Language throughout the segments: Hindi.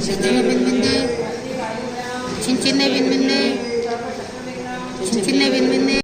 Cincinnya bin-binde, cincinnya bin-binde, cincinnya bin-binde.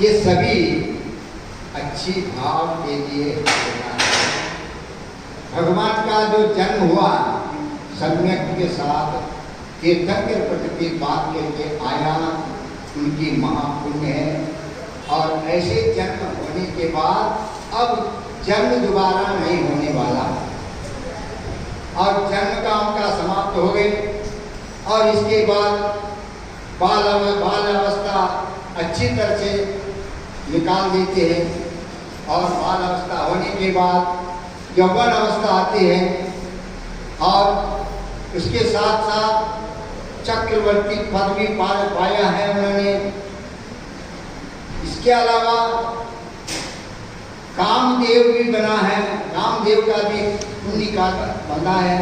ये सभी अच्छी भाव के लिए भगवान का जो जन्म हुआ सम्यक के साथ कृतज्ञ प्रति बात करके आया, उनकी महापुण्य है। और ऐसे जन्म होने के बाद अब जन्म दोबारा नहीं होने वाला, और जन्म का उनका हो गए और इसके बाद बाल अवस्था अच्छी तरह से निकाल देते हैं और बाल अवस्था होने के बाद यौवन अवस्था आती है और उसके साथ साथ चक्रवर्ती पद भी पाया है उन्होंने। इसके अलावा कामदेव भी बना है, कामदेव का भी पुण्य का बना है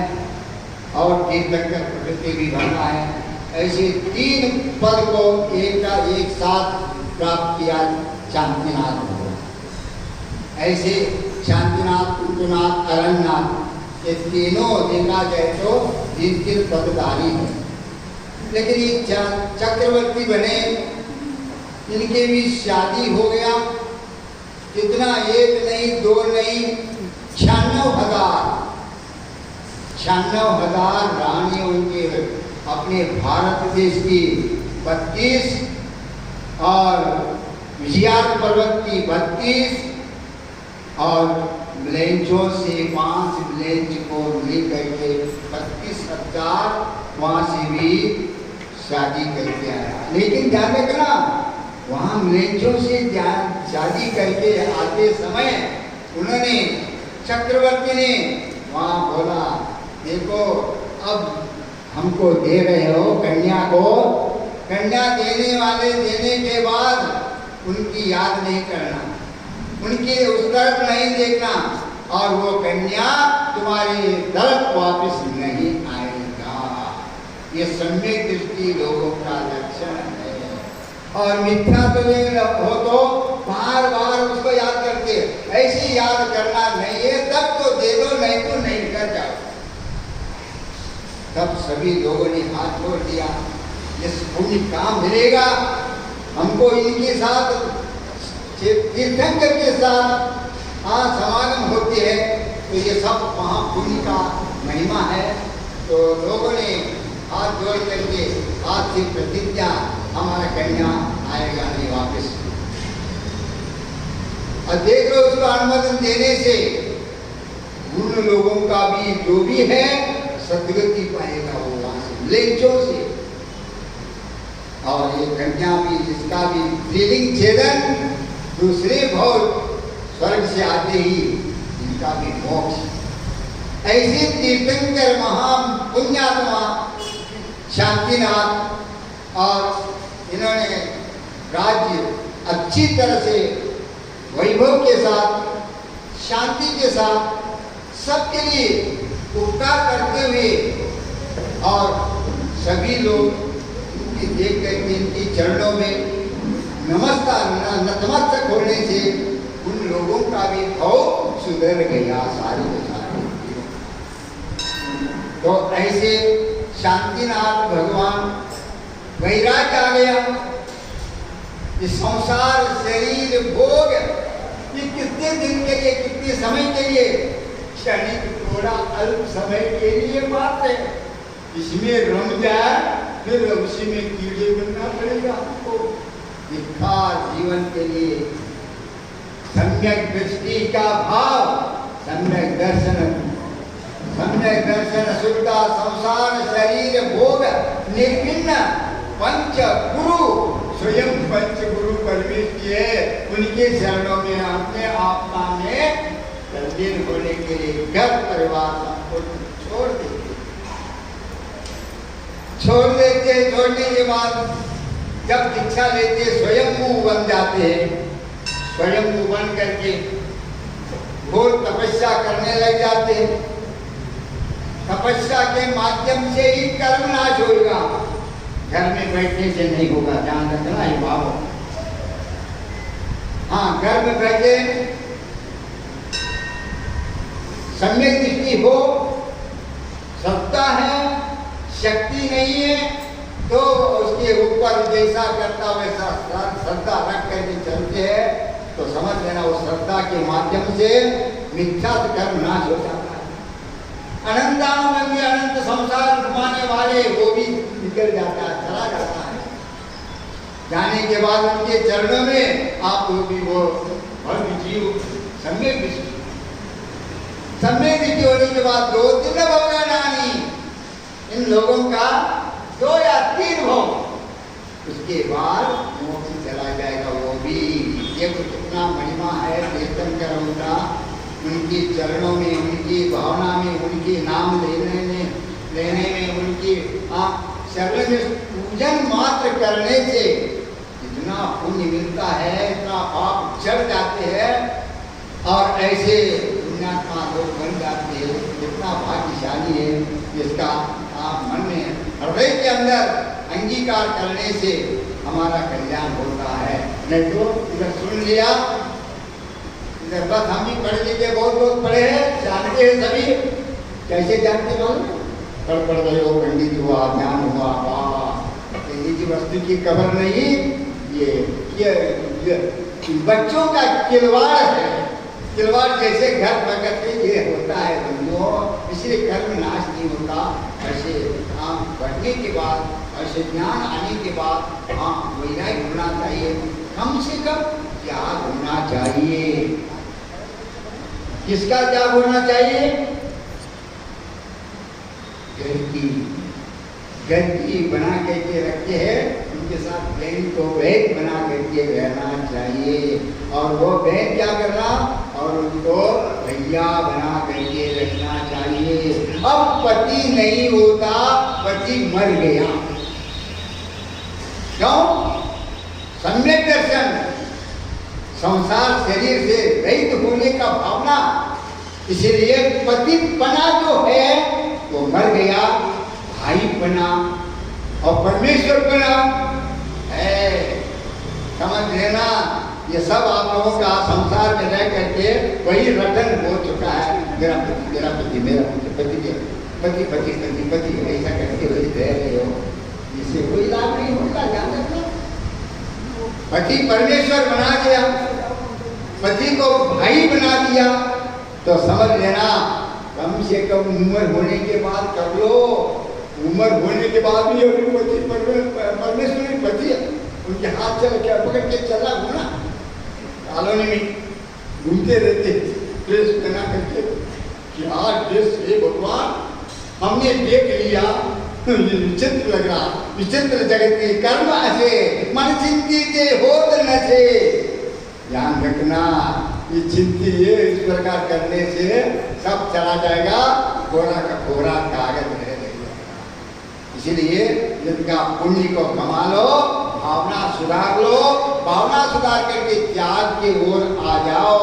और तीर्थंकर प्रकृति भी बना है। ऐसे 3 पद को एक साथ प्राप्त किया शांतिनाथ को। ऐसे शांतिनाथ, कुंजनाथ, अरण्यनाथ ये तीनों देखा जाए तो 3 पदधारी हैं। लेकिन ये चक्रवर्ती बने, इनके भी शादी हो गया। कितना, 1 नहीं 2 नहीं 96,000 रानी उनके अपने भारत देश की 32 और विजयार पर्वत की 32 और मिलेंचों से 5 मिलेंच को मिल करके 32,000 वहाँ से भी शादी करके आया। लेकिन ध्यान रखना, वहाँ मिलेंचों से शादी करके आते समय उन्होंने, चक्रवर्ती ने वहाँ बोला, देखो अब हमको दे रहे हो कन्या को, कन्या देने के बाद उनकी याद नहीं करना, उनकी उस तरफ नहीं देखना और वो कन्या तुम्हारी तरफ वापस नहीं आएगा। ये सम्यक दृष्टि लोगों का लक्षण है। और मिथ्या तो हो तो बार बार उसको याद करते, ऐसी याद करना नहीं है, तब तो दे दो, नहीं तो नहीं कर जाओ। तब सभी लोगों ने हाथ जोड़ दिया, ये पुण्य काम मिलेगा हमको, इनके साथ तीर्थंकर के साथ समागम होती है तो ये सब वहाँ पुण्य का महिमा है। तो लोगों ने हाथ जोड़ करके हाथ से प्रतिज्ञा, हमारा कन्या आएगा नहीं वापस। और देख लो, उसको अनुमोदन देने से उन लोगों का भी जो भी है सदगति पाएगा वो वहां से लेंचों से। और ये कन्या भी, जिसका भी त्रिलिंग छेदन दूसरे भव स्वर्ग से आते ही इनका भी मोक्ष। ऐसे तीर्थंकर महापुण्यात्मा शांतिनाथ और इन्होंने राज्य अच्छी तरह से वैभव के साथ, शांति के साथ, सबके लिए उपकार करते हुए और सभी लोग इनकी देख करके इनकी चरणों में नतमस्तक होने से उन लोगों का भी भाव सुधर गया सारे के सारे। तो ऐसे शांतिनाथ भगवान वैराग्य आ गया। ये संसार, शरीर, भोग, ये कितने दिन के लिए, कितने समय के लिए, क्षणिक, थोड़ा अल्प समय के लिए बात है। इसमें रम जाए फिर उसी में कीड़े बनना पड़ेगा आपको। निखार जीवन के लिए सम्यक दृष्टि का भाव, सम्यक दर्शन, शुद्धा संसार, शरीर, भोग, निर्भिन्न पंच गुरु, स्वयं पंच गुरु परमेश्वर, उनके चरणों में अपने आत्मा में तल्लीन होने के लिए घर परिवार संपूर्ण छोड़ देते। छोड़ने के बाद जब दीक्षा लेते स्वयंभू बन जाते हैं। स्वयंभू बन करके घोर तपस्या करने लग जाते हैं। तपस्या के माध्यम से ही कर्म नाश होगा, घर में बैठने से नहीं होगा। ध्यान रखना ये बाबा। हाँ, घर में बैठे सम्यक दृष्टि हो, श्रद्धा है, शक्ति नहीं है तो उसके ऊपर जैसा करता वैसा श्रद्धा रख करके चलते हैं तो समझ लेना उस श्रद्धा के माध्यम से मिथ्या कर्म नाश हो जाता है। अनंतानुबंधी अनंत संसार घुमाने वाले वो भी निकल जाता है, चला जाता है। जाने के बाद उनके चरणों में आप भी वो भव्य जीव सम्यक दृष्टि होने के बाद 2 दिन भगवानी इन लोगों का 2 या 3 हो, उसके बाद मोक्ष चला जाएगा वो भी। देखो कितना महिमा है तीर्थंकर उनका, उनकी चरणों में, उनकी भावना में, उनके नाम लेने में उनकी शरण में पूजन मात्र करने से इतना पुण्य मिलता है, इतना पाप जड़ जाते हैं और ऐसे पुण्यात्मा लोग बन जाते हैं। कितना भाग्यशाली है इसका आप मन में हृदय के अंदर अंगीकार करने से हमारा कल्याण होता है। नहीं तो इधर सुन लिया, इधर बस हम भी पढ़ लिखे, बहुत पढ़े हैं, जानते हैं सभी। कैसे जानते मालूम? पढ़ गए हो, पंडित हुआ, ज्ञान हुआ, वाह, निजी वस्तु की खबर नहीं। ये बच्चों का खिलवाड़ है, खिलवाड़ जैसे घर भगत ये होता है बंधुओं, इसलिए कर्म नाश नहीं होता। ऐसे बढ़ने के बाद, ऐसे ज्ञान आने के बाद वैराग्य होना चाहिए। कम से कम त्याग होना चाहिए। किसका त्याग होना चाहिए? गद्दी बना करके रखे हैं, उनके साथ बहन को वैद बना करके रहना चाहिए। और वो बहन क्या करना, और उनको भैया बना करके रखना चाहिए। अब पति नहीं होता, पति मर गया। क्यों? सम्यक दर्शन, संसार शरीर से रहित होने का भावना, इसलिए पति पना जो है वो मर गया, भाई बना और परमेश्वर बना है। समझ लेना, ये सब आप लोगों का संसार में रह करके वही रटन हो चुका है। मेरा पति, मेरा पति, मेरा पति, पति, पति, पति, पति, पति, ऐसा करके वही रह रहे हो, इससे कोई लाभ नहीं होता। ध्यान रखना, पति परमेश्वर बना दिया, पति को भाई बना दिया, तो समझ लेना कम से कम उम्र होने के बाद कर लो। उम्र होने के बाद भी पति परमेश्वर पति उनके हाथ से पकड़ के चला घूमना, कॉलोनी में घूमते रहते ड्रेस बना करके, क्या ड्रेस है भगवान, हमने देख लिया, विचित्र लग रहा, विचित्र जगत के कर्म ऐसे मन चिंतित होत न थे। ध्यान रखना, ये चिंती है, इस प्रकार करने से सब चला जाएगा, कोरा का कोरा कागज रह जाएगा। इसीलिए जिनका पुण्य को कमा लो, भावना सुधार लो, भावना सुधार करके त्याग की ओर आ जाओ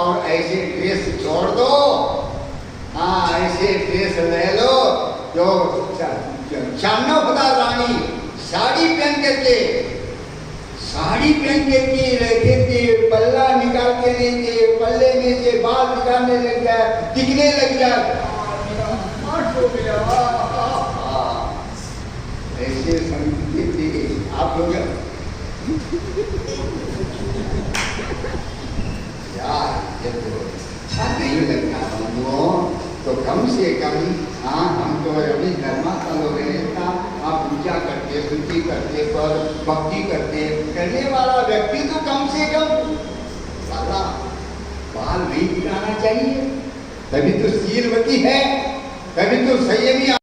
और ऐसे ड्रेस छोड़ दो। हाँ, ऐसे ड्रेस ले लो जो 96,000 रानी साड़ी पहन करके रहते थे, पल्ला निकालते नहीं थे, पल्ले में से बाल निकालने लग जाए, दिखने लग जाए, ऐसे संगीत थी आप लोग यार। ये तो अच्छा नहीं लगता हमको, तो कम से कम हम तो अभी धर्मात्मा लोग रहता, आप पूजा करते, स्तुति करते, पर भक्ति करने वाला व्यक्ति तो कम से कम साला बाल नहीं गिराना चाहिए, तभी तो शीलवती है, तभी तो संयमी